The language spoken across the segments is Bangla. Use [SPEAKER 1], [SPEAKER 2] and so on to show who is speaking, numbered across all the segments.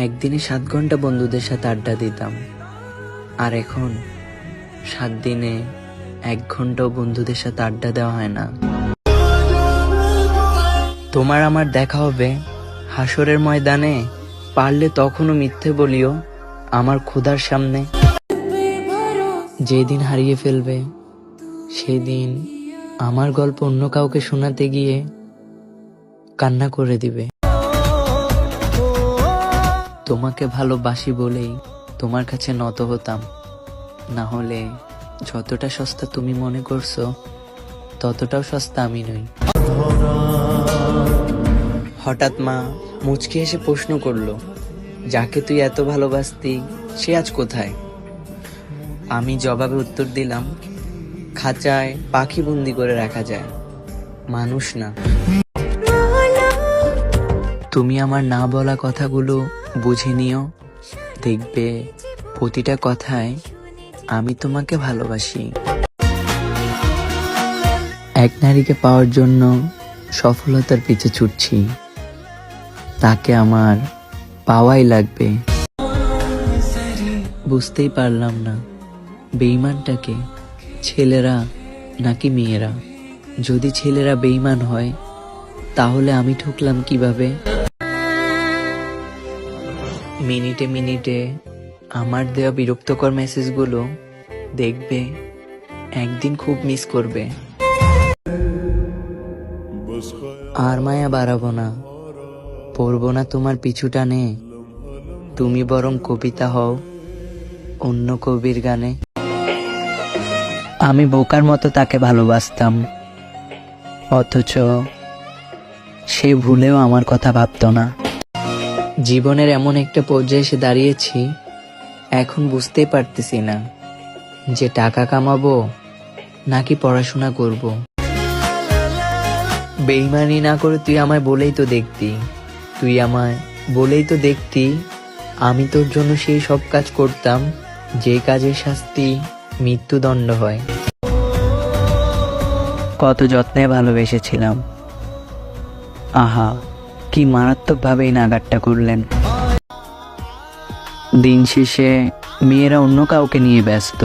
[SPEAKER 1] একদিনে 7 ঘন্টা বন্ধুদের সাথে আড্ডা দিতাম, আর এখন 7 দিনে 1 ঘন্টাও বন্ধুদের সাথে আড্ডা দেওয়া হয় না। তোমার আমার দেখা হবে হাসরের ময়দানে, পারলে তখনও মিথ্যে বলিও আমার খোদার সামনে। যেদিন হারিয়ে ফেলবে সেদিন আমার গল্প অন্য কাউকে শোনাতে গিয়ে কান্না করে দিবে। তোমাকে ভালোবাসি বলেই তোমার কাছে নত হতাম, না হলে যতটা সস্তা তুমি মনে করছো ততটাও সস্তা আমি নই। হঠাৎ মা মুচকি এসে প্রশ্ন করলো, যাকে তুই এত ভালোবাসতি সে আজ কোথায়? আমি জবাবে উত্তর দিলাম, খাঁচায় পাখি বন্দি করে রাখা যায়, মানুষ না। তুমি আমার না বলা কথাগুলো বুঝে নিও, দেখবে প্রতিটা কথায় আমি তোমাকে ভালোবাসি। এক নারীকে পাওয়ার জন্য সফলতার পিছে ছুটছি, তাকে আমার পাওয়াই লাগবে। বুঝতেই পারলাম না বেঈমানটাকে ছেলেরা নাকি মেয়েরা। যদি ছেলেরা বেঈমান হয় তাহলে আমি ঠকলাম কিভাবে? মিনিটে মিনিটে আমার দেওয়া বিরক্তকর মেসেজগুলো দেখবে একদিন খুব মিস করবে। আর মায়া বাড়াবো না, পড়বো না তোমার পিছু টানে, তুমি বরং কবিতা হও অন্য কবির গানে। আমি বোকার মতো তাকে ভালোবাসতাম, অথচ সে ভুলেও আমার কথা ভাবতো না। জীবনের এমন একটা পর্যায়ে এসে দাঁড়িয়েছি, এখন বুঝতেই পারতেছি না যে টাকা কামাবো নাকি পড়াশোনা করব। বেইমানি না করে তুই আমায় বলেই তো দেখতি, তুই আমায় বলেই তো দেখতি আমি তোর জন্য সেই সব কাজ করতাম যে কাজের শাস্তি মৃত্যুদণ্ড হয়। কত যত্নে ভালোবেসেছিলাম, আহা কি মারাত্মকভাবে এই নাগারটা করলেন। দিন শেষে মেয়েরা অন্য কাউকে নিয়ে ব্যস্ত,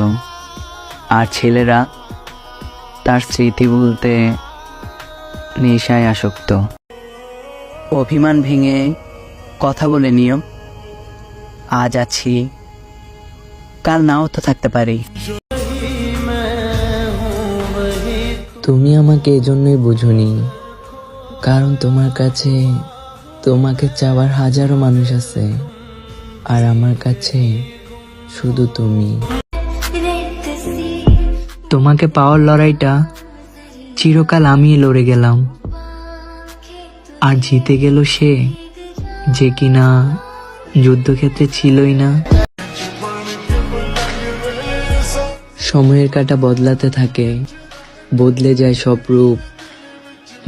[SPEAKER 1] আর ছেলেরা তার স্মৃতি বলতে নেশায় আসক্ত। অভিমান ভেঙে কথা বলে নিও, আজ আছি কাল নাও তো থাকতে পারি। তুমি আমাকে এজন্যই বুঝোনি, কারণ তোমার কাছে তোমাকে চাওয়ার হাজারো মানুষ আছে, আর আমার কাছে শুধু তুমি। তোমাকে পাওয়ার লড়াইটা চিরকাল আমি লড়ে গেলাম, আর জিতে গেল সে যে কিনা যুদ্ধক্ষেত্রে ছিলই না। সময়ের কাঁটা বদলাতে থাকে, বদলে যায় সব রূপ,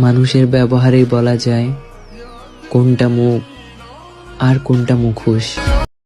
[SPEAKER 1] মানুষের ব্যবহারেই বলা যায় কোনটা মুখ আর কোনটা মুখোশ।